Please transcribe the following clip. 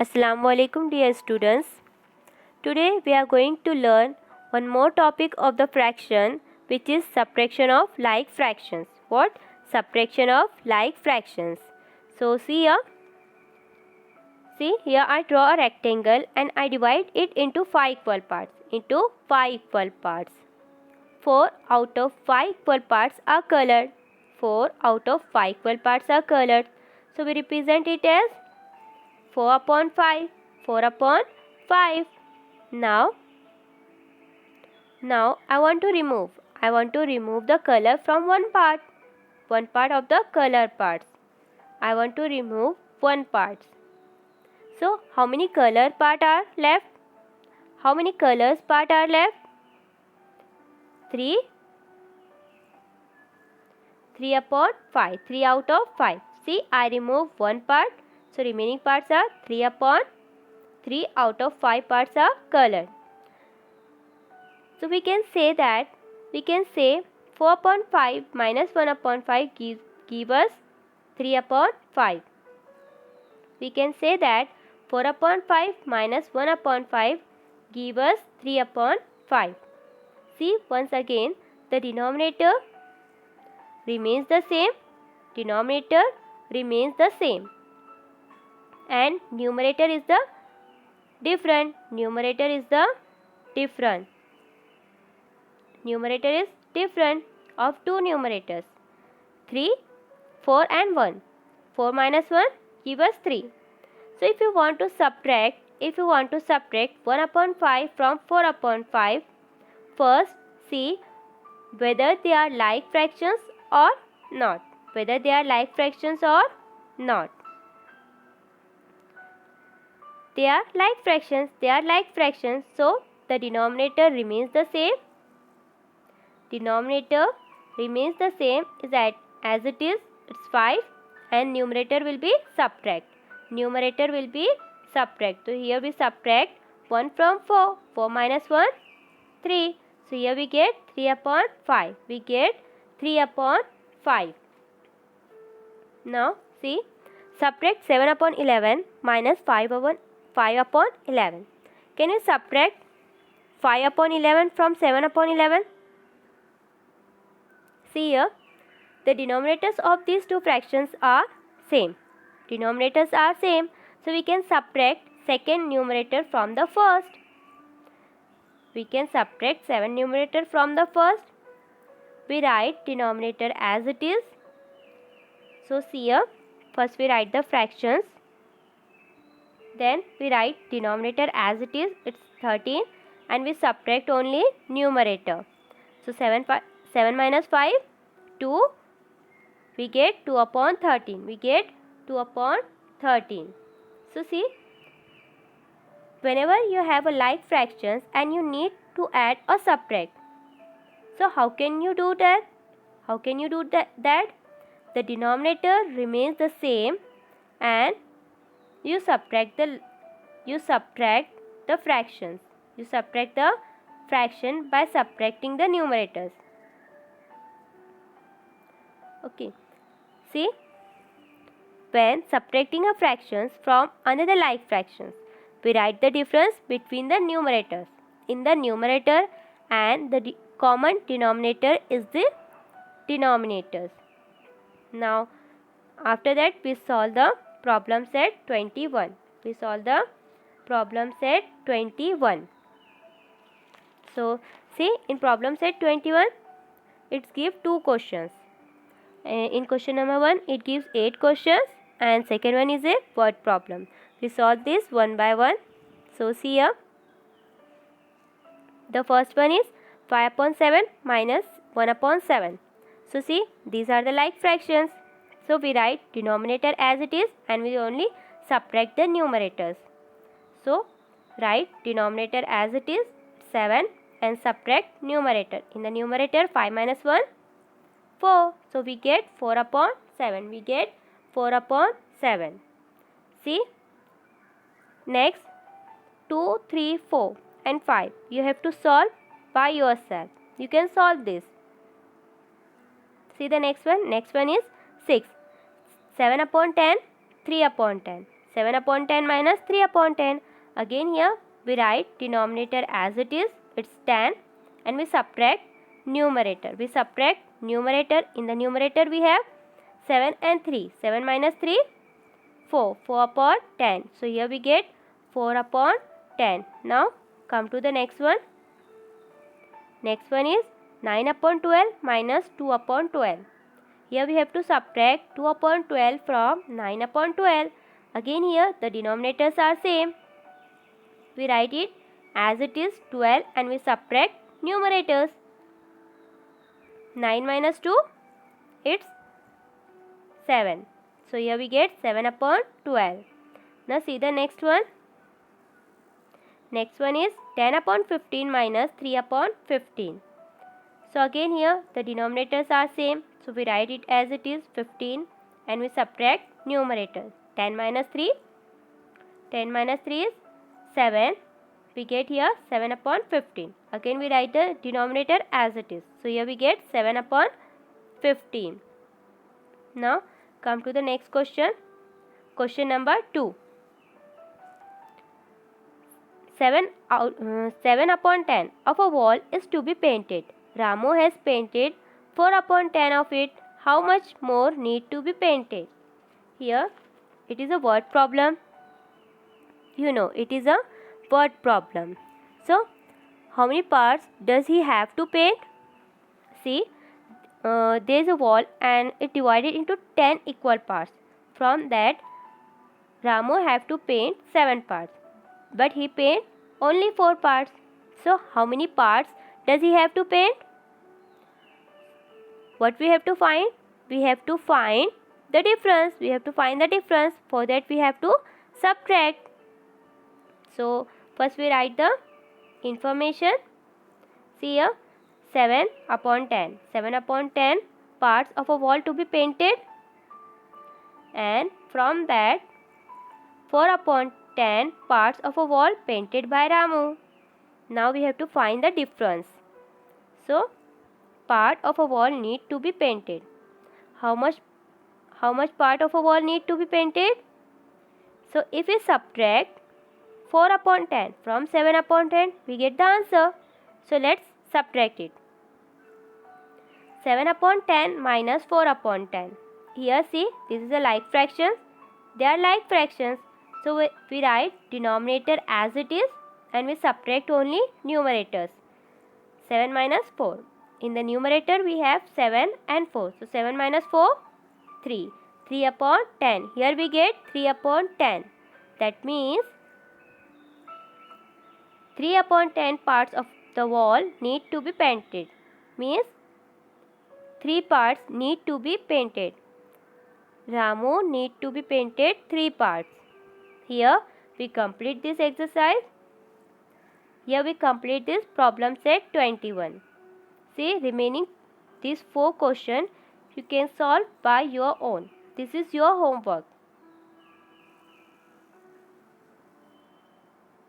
Assalamualaikum dear students. Today we are going to learn one more topic of the fraction, which is subtraction of like fractions. What? Subtraction of like fractions. So see here I draw a rectangle and I divide it into 5 equal parts. 4 out of 5 equal parts are colored. 4 out of 5 equal parts are colored. So we represent it as 4 upon 5. 4 upon 5. Now I want to remove the color from one part of the color parts. I want to remove one part. So how many color part are left? How many colors part are left? 3 upon 5. 3 out of 5. See, I remove one part. So remaining parts are 3 upon 3 out of 5 parts are colored. So we can say 4 upon 5 minus 1 upon 5 give us 3 upon 5. We can say that 4 upon 5 minus 1 upon 5 give us 3 upon 5. See, once again the denominator remains the same. And numerator is the different. Numerator is different of two numerators. 3, 4 and 1. 4 minus 1 give us 3. So if you want to subtract 1 upon 5 from 4 upon 5, first see whether they are like fractions or not. They are like fractions. So the denominator remains the same. Is that as it is, it's 5, and numerator will be subtract. So here we subtract 1 from 4. 4 minus 1, 3. So here we get 3 upon 5. Now see, subtract 7 upon 11 minus 5 upon 11. Can you subtract 5 upon 11 from 7 upon 11? See here, the denominators of these two fractions are same. So we can subtract second numerator from the first. We can subtract 7 numerator from the first. We write denominator as it is. So see here, first we write the fractions. Then we write denominator as it is. It's 13, and we subtract only numerator. So 7 minus 5, 2. We get 2 upon 13. So see, whenever you have a like fractions and you need to add or subtract, so how can you do that? The denominator remains the same, and you subtract the fractions. You subtract the fraction by subtracting the numerators. Okay. See, when subtracting a fractions from another like fractions, we write the difference between the numerators. In the numerator and the common denominator is the denominators. Now, after that we solve the problem set 21. So, see, in problem set 21, it gives two questions. In question number 1, it gives 8 questions, and second one is a word problem. We solve this one by one. So see here, the first one is 5 upon 7 minus 1 upon 7. So see, these are the like fractions. So we write denominator as it is, and we only subtract the numerators. So write denominator as it is, 7, and subtract numerator. In the numerator, 5 minus 1, 4. So we get 4 upon 7. See, next 2, 3, 4 and 5. You have to solve by yourself. You can solve this. See the next one. Next one is 6. 7 upon 10, 3 upon 10. 7 upon 10 minus 3 upon 10. Again here we write denominator as it is, it's 10, and we subtract numerator. We subtract numerator. In the numerator we have 7 and 3. 7 minus 3, 4. 4 upon 10. So here we get 4 upon 10. Now come to the next one. Next one is 9 upon 12 minus 2 upon 12. Here we have to subtract 2 upon 12 from 9 upon 12. Again here the denominators are same. We write it as it is 12 and we subtract numerators. 9 minus 2, it's 7. So here we get 7 upon 12. Now see the next one. Next one is 10 upon 15 minus 3 upon 15. So again here the denominators are same. So we write it as it is 15 and we subtract numerators. 10 minus 3. 10 minus 3 is 7. We get here 7 upon 15. Again we write the denominator as it is. So here we get 7 upon 15. Now come to the next question. Question number 2. 7 upon 10 of a wall is to be painted. Ramu has painted 4 upon 10 of it. How much more need to be painted? Here it is a word problem. You know, it is a word problem. So how many parts does he have to paint? See, there is a wall and it divided into 10 equal parts. From that Ramu have to paint 7 parts, but he paint only 4 parts. So how many parts does he have to paint? What we have to find? We have to find the difference. We have to find the difference. For that we have to subtract. So first we write the information. See here, 7 upon 10. 7 upon 10 parts of a wall to be painted, and from that 4 upon 10 parts of a wall painted by Ramu. Now we have to find the difference. So part of a wall need to be painted. How much part of a wall need to be painted? So if we subtract 4 upon 10 from 7 upon 10, we get the answer. So let's subtract it. 7 upon 10 minus 4 upon 10. Here see, this is a like fraction. They are like fractions. So we write denominator as it is and we subtract only numerators. 7 minus 4. In the numerator we have 7 and 4. So 7 minus 4, 3. 3 upon 10. Here we get 3 upon 10. That means 3 upon 10 parts of the wall need to be painted. Means 3 parts need to be painted. Ramu need to be painted 3 parts. Here we complete this exercise. Here we complete this problem set 21. See, remaining these 4 questions you can solve by your own. This is your homework.